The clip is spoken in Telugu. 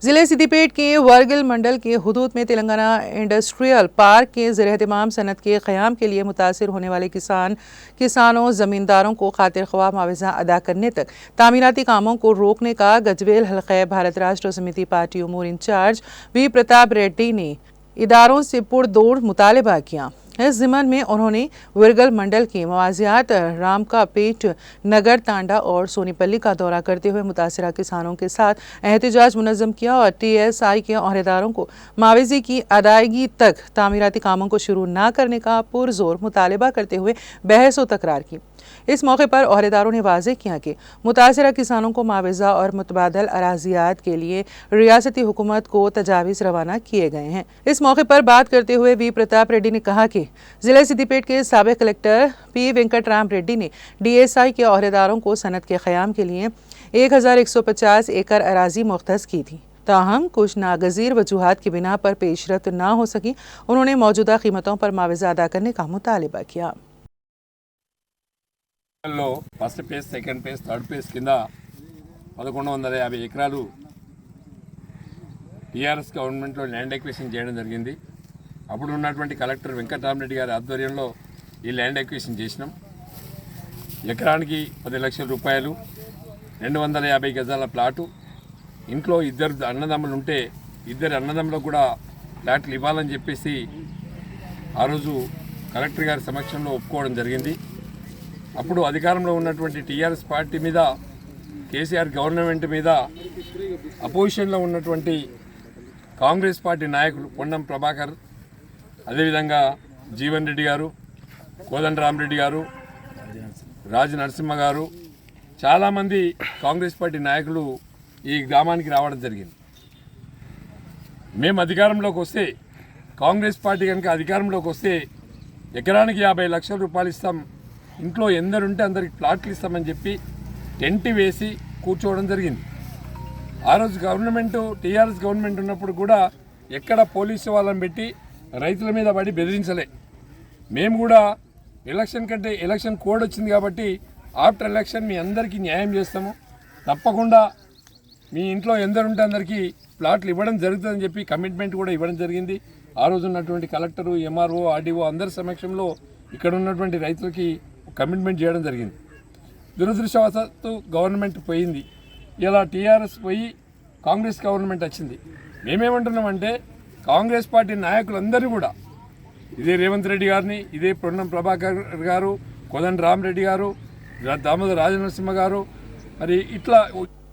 जिले सिद्दीपेट के वरगिल मंडल के हुदूद में तेलंगाना इंडस्ट्रियल पार्क के ज़ेर-ए-एहतमाम सनत के क़याम के लिए मुतासिर होने वाले किसानों ज़मींदारों को खातिर ख्वाह मुआवजा अदा करने तक तामीराती कामों को रोकने का गजवेल हल्क़े भारत राष्ट्र समिति पार्टी उमूर इंचार्ज वी प्रताप रेड्डी ने इदारों से पुरदोड़ मुतालबा किया। इस ज़िमन में उन्होंने वरगल मंडल के मवाजियात रामकापेट, नगर तांडा और सोनीपल्ली का दौरा करते हुए मुतासरा किसानों के साथ एहतजाज मुनज़्ज़म किया और TSI के अहदेदारों को मुआवजे की अदायगी तक तामीराती कामों को शुरू न करने का पुरजोर मुतालबा करते हुए बहस व तकरार की। इस मौके पर अहदेदारों ने वाज़ेह किया कि मुतासरा किसानों को मुआवजा और मुतबादल अराजियात के लिए रियासती हुकूमत को तजावीज़ रवाना किए गए हैं। इस मौके पर बात करते हुए वी प्रताप रेड्डी ने कहा कि जिले सिद्दीपेट के साबिक़ कलेक्टर P वेंकटराम रेड्डी ने DSI के अहदेदारों को सनत के क़याम के लिए 1150 एकड़ अराजी मुख्तस की थी। ताहम कुछ नागज़ीर वजूहात की बिना पर पेशरफ्त ना हो सकी। उन्होंने मौजूदा कीमतों पर मुआवजा अदा करने का मुतालबा किया। First phase, second phase, third phase కింద 1150 ఎకరాలు టీఆర్ఎస్ గవర్నమెంట్లో ల్యాండ్ ఎక్విజిషన్ చేయడం జరిగింది. అప్పుడు ఉన్నటువంటి కలెక్టర్ వెంకటరామరెడ్డి గారి ఆధ్వర్యంలో ఈ ల్యాండ్ ఎక్విజిషన్ చేసినాం. ఎకరానికి 10 లక్షల రూపాయలు, 250 గజాల ప్లాటు. ఇంట్లో ఇద్దరు అన్నదమ్ములు ఉంటే ఇద్దరు అన్నదమ్ములకు కూడా ప్లాట్లు ఇవ్వాలని చెప్పేసి ఆ రోజు కలెక్టర్ గారి సమక్షంలో ఒప్పుకోవడం జరిగింది. అప్పుడు అధికారంలో ఉన్నటువంటి టీఆర్ఎస్ పార్టీ మీద, కేసీఆర్ గవర్నమెంట్ మీద అపోజిషన్లో ఉన్నటువంటి కాంగ్రెస్ పార్టీ నాయకులు పొన్నం ప్రభాకర్, అదేవిధంగా జీవన్ రెడ్డి గారు, కోదండరామరెడ్డి గారు, రాజు నరసింహ గారు, చాలామంది కాంగ్రెస్ పార్టీ నాయకులు ఈ గ్రామానికి రావడం జరిగింది. మేము అధికారంలోకి వస్తే, కాంగ్రెస్ పార్టీ కనుక అధికారంలోకి వస్తే ఎకరానికి 50 లక్షల రూపాయలు ఇస్తాం, ఇంట్లో ఎందరుంటే అందరికి ప్లాట్లు ఇస్తామని చెప్పి టెంట్ వేసి కూర్చోవడం జరిగింది. ఆ రోజు గవర్నమెంట్, టీఆర్ఎస్ గవర్నమెంట్ ఉన్నప్పుడు కూడా ఎక్కడ పోలీసు వాళ్ళని పెట్టి రైతుల మీద పడి బెదిరించలే. మేము కూడా ఎలక్షన్ కోడ్ వచ్చింది కాబట్టి ఆఫ్టర్ ఎలక్షన్ మీ అందరికీ న్యాయం చేస్తాము, తప్పకుండా మీ ఇంట్లో ఎందరుంటే అందరికీ ప్లాట్లు ఇవ్వడం జరుగుతుందని చెప్పి కమిట్మెంట్ కూడా ఇవ్వడం జరిగింది. ఆ రోజు ఉన్నటువంటి కలెక్టరు, MRO, RDO అందరి సమక్షంలో ఇక్కడ ఉన్నటువంటి రైతులకి కమిట్మెంట్ చేయడం జరిగింది. దురదృష్టవశాత్తు గవర్నమెంట్ పోయింది. ఇలా టీఆర్ఎస్ పోయి కాంగ్రెస్ గవర్నమెంట్ వచ్చింది. మేమేమంటున్నామంటే కాంగ్రెస్ పార్టీ నాయకులందరూ కూడా, ఇదే రేవంత్ రెడ్డి గారిని, ఇదే పొన్నం ప్రభాకర్ గారు, కోదండరామరెడ్డి గారు, దామోదర్ రాజనరసింహ గారు, మరి ఇట్లా